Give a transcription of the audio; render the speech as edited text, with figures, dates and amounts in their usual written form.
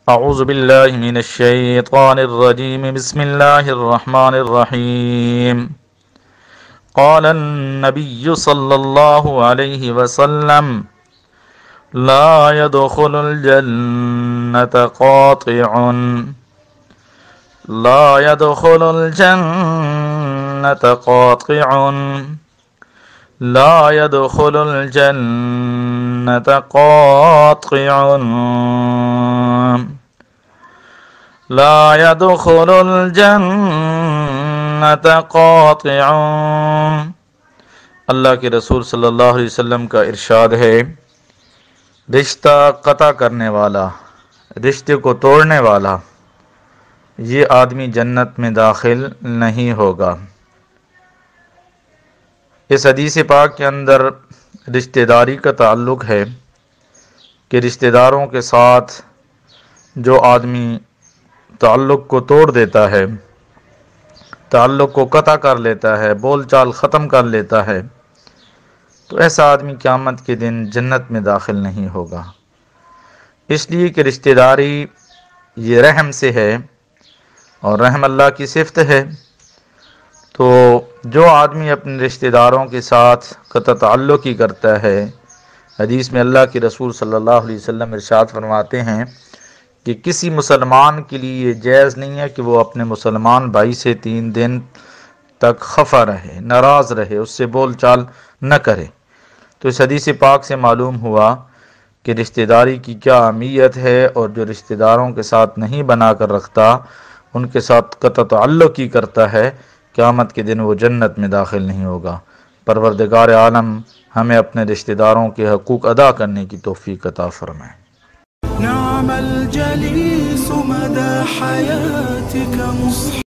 اعوذ باللہ من الشیطان الرجیم بسم اللہ الرحمن الرحیم قال النبی صلی اللہ علیہ وسلم لا يدخل الجنة قاطع لا يدخل الجنة قاطع لا يدخل الجنة قاطع لا يدخل الجنة قاطع۔ اللہ کے رسول صلی اللہ علیہ وسلم کا ارشاد ہے، رشتہ قطع کرنے والا، رشتے کو توڑنے والا، یہ آدمی جنت میں داخل نہیں ہوگا۔ اس حدیث پاک کے اندر رشتہ داری کا تعلق ہے کہ رشتہ داروں کے ساتھ جو آدمی تعلق کو توڑ دیتا ہے، تعلق کو قطع کر لیتا ہے، بول چال ختم کر لیتا ہے، تو ایسا آدمی قیامت کے دن جنت میں داخل نہیں ہوگا۔ اس لیے کہ رشتہ داری یہ رحم سے ہے اور رحم اللہ کی صفت ہے، تو جو آدمی اپنے رشتہ داروں کے ساتھ قطع تعلق ہی کرتا ہے، حدیث میں اللہ کے رسول صلی اللہ علیہ وسلم ارشاد فرماتے ہیں کہ کسی مسلمان کے لیے یہ جائز نہیں ہے کہ وہ اپنے مسلمان بھائی سے 3 دن تک خفا رہے، ناراض رہے، اس سے بول چال نہ کرے۔ تو اس حدیث پاک سے معلوم ہوا کہ رشتہ داری کی کیا اہمیت ہے، اور جو رشتہ داروں کے ساتھ نہیں بنا کر رکھتا، ان کے ساتھ قطع تعلق ہی کرتا ہے، قیامت کے دن وہ جنت میں داخل نہیں ہوگا۔ پروردگار عالم ہمیں اپنے رشتہ داروں کے حقوق ادا کرنے کی توفیق عطا فرمائے۔ نعم الجليس مدى حياتك